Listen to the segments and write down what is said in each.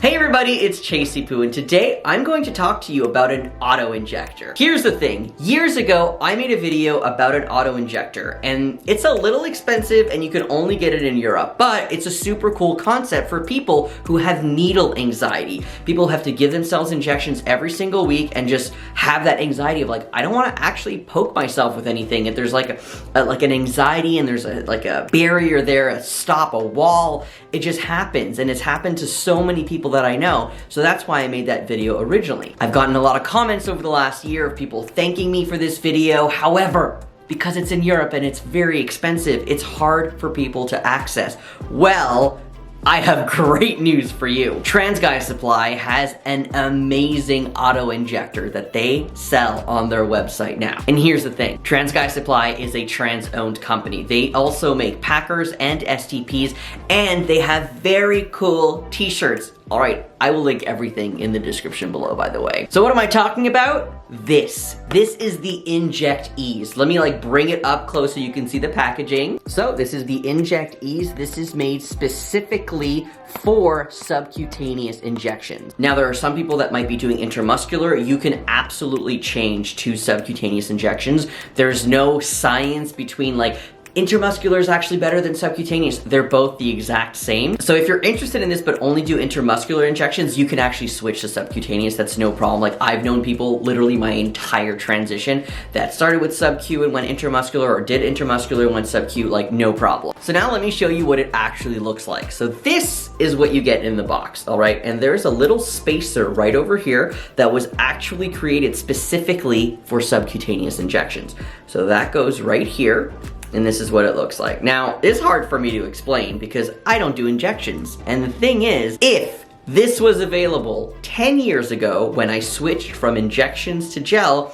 Hey everybody, it's Chasey Poo, and today I'm going to talk to you about an auto injector. Here's the thing, years ago I made a video about an auto injector, and it's a little expensive and you can only get it in Europe, but it's a super cool concept for people who have needle anxiety. People have to give themselves injections every single week and just have that anxiety of like, I don't want to actually poke myself with anything. If there's like an anxiety and there's a barrier there, a stop, a wall, it just happens, and it's happened to so many people that I know, so that's why I made that video originally. I've gotten a lot of comments over the last year of people thanking me for this video. However, because it's in Europe and it's very expensive, it's hard for people to access. Well, I have great news for you. TransGuy Supply has an amazing auto injector that they sell on their website now. And here's the thing, TransGuy Supply is a trans-owned company. They also make packers and STPs, and they have very cool t-shirts. All right, I will link everything in the description below, by the way. So what am I talking about? This is the Inject-Ease. Let me bring it up close so you can see the packaging. So this is the Inject-Ease. This is made specifically for subcutaneous injections. Now there are some people that might be doing intramuscular. You can absolutely change to subcutaneous injections. There's no science between intramuscular is actually better than subcutaneous. They're both the exact same. So if you're interested in this but only do intramuscular injections, you can actually switch to subcutaneous. That's no problem. I've known people literally my entire transition that started with sub-Q and went intramuscular, or did intramuscular and went sub-Q, no problem. So now let me show you what it actually looks like. So this is what you get in the box, all right? And there's a little spacer right over here that was actually created specifically for subcutaneous injections. So that goes right here. And this is what it looks like. Now, it's hard for me to explain because I don't do injections. And the thing is, if this was available 10 years ago when I switched from injections to gel,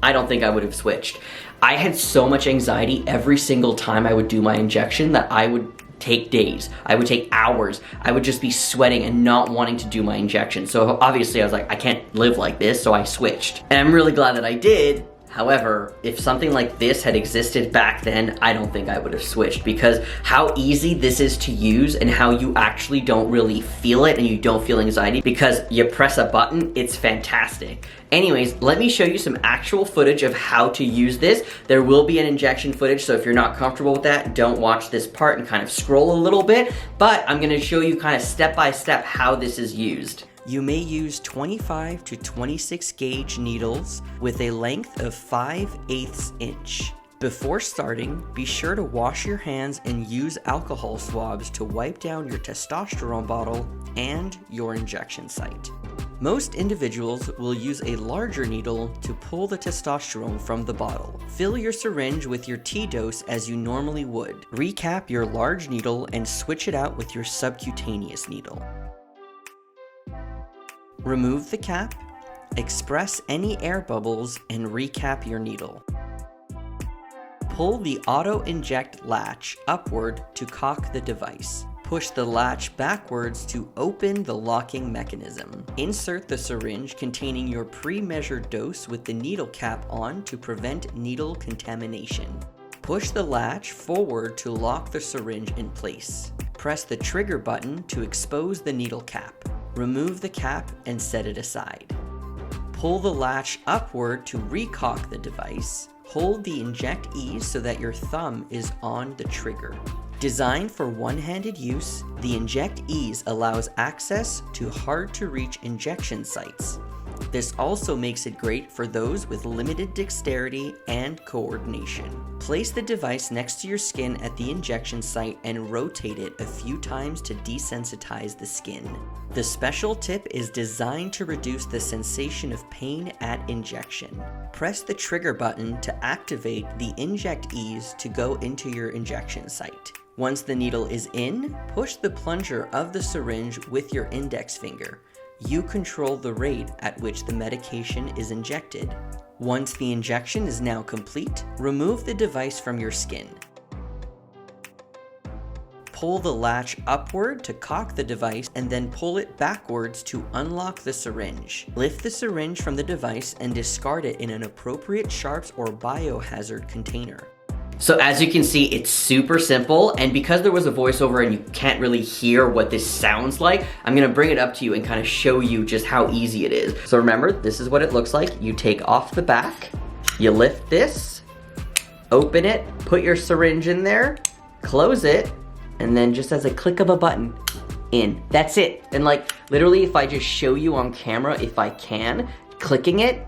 I don't think I would have switched. I had so much anxiety every single time I would do my injection that I would take days. I would take hours. I would just be sweating and not wanting to do my injection. So obviously I was like, I can't live like this, so I switched. And I'm really glad that I did. However, if something like this had existed back then, I don't think I would have switched, because how easy this is to use and how you actually don't really feel it and you don't feel anxiety because you press a button, it's fantastic. Anyways, let me show you some actual footage of how to use this. There will be an injection footage, so if you're not comfortable with that, don't watch this part and kind of scroll a little bit, but I'm gonna show you kind of step by step how this is used. You may use 25 to 26 gauge needles with a length of 5/8 inch. Before starting, be sure to wash your hands and use alcohol swabs to wipe down your testosterone bottle and your injection site. Most individuals will use a larger needle to pull the testosterone from the bottle. Fill your syringe with your T-dose as you normally would. Recap your large needle and switch it out with your subcutaneous needle. Remove the cap, express any air bubbles, and recap your needle. Pull the auto-inject latch upward to cock the device. Push the latch backwards to open the locking mechanism. Insert the syringe containing your pre-measured dose with the needle cap on to prevent needle contamination. Push the latch forward to lock the syringe in place. Press the trigger button to expose the needle cap. Remove the cap and set it aside. Pull the latch upward to recock the device. Hold the Inject-Ease so that your thumb is on the trigger. Designed for one-handed use, the Inject-Ease allows access to hard-to-reach injection sites. This also makes it great for those with limited dexterity and coordination. Place the device next to your skin at the injection site and rotate it a few times to desensitize the skin. The special tip is designed to reduce the sensation of pain at injection. Press the trigger button to activate the Inject-Ease to go into your injection site. Once the needle is in, push the plunger of the syringe with your index finger. You control the rate at which the medication is injected. Once the injection is now complete, remove the device from your skin. Pull the latch upward to cock the device and then pull it backwards to unlock the syringe. Lift the syringe from the device and discard it in an appropriate sharps or biohazard container. So as you can see, it's super simple, and because there was a voiceover and you can't really hear what this sounds like, I'm gonna bring it up to you and kind of show you just how easy it is. So remember, this is what it looks like. You take off the back, you lift this, open it, put your syringe in there, close it, and then just as a click of a button, in. That's it. And like, literally, if I just show you on camera, if I can, clicking it,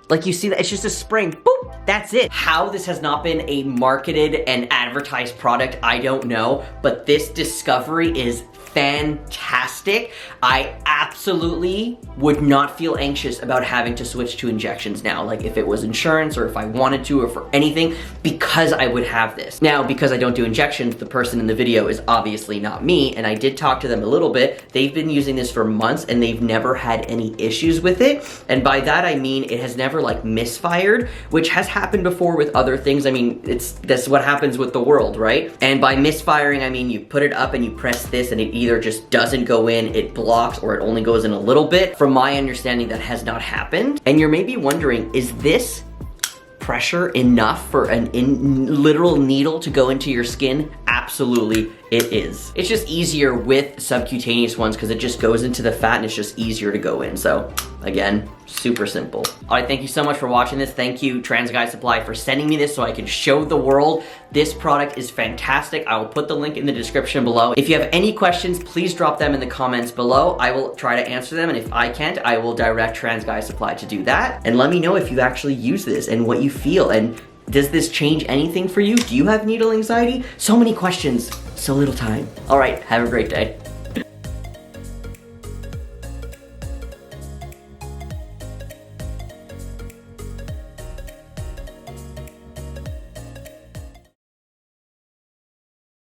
like you see that, it's just a spring, boop, that's it. How this has not been a marketed and advertised product, I don't know, but this discovery is fantastic. I absolutely would not feel anxious about having to switch to injections now, like if it was insurance or if I wanted to or for anything, because I would have this. Now, because I don't do injections, the person in the video is obviously not me, and I did talk to them a little bit. They've been using this for months and they've never had any issues with it. And by that I mean it has never like misfired, which has happened before with other things. I mean, that's what happens with the world, right? And by misfiring, I mean you put it up and you press this and it either just doesn't go in, it blocks, or it only goes in a little bit. From my understanding, that has not happened. And you're maybe wondering, is this pressure enough for a literal needle to go into your skin? Absolutely, it is. It's just easier with subcutaneous ones because it just goes into the fat and it's just easier to go in. So again, super simple. All right, thank you so much for watching this. Thank you, Trans Guy Supply, for sending me this so I can show the world. This product is fantastic. I will put the link in the description below. If you have any questions, please drop them in the comments below. I will try to answer them, and if I can't, I will direct Trans Guy Supply to do that. And let me know if you actually use this and what you feel, and does this change anything for you? Do you have needle anxiety? So many questions, so little time. All right, have a great day.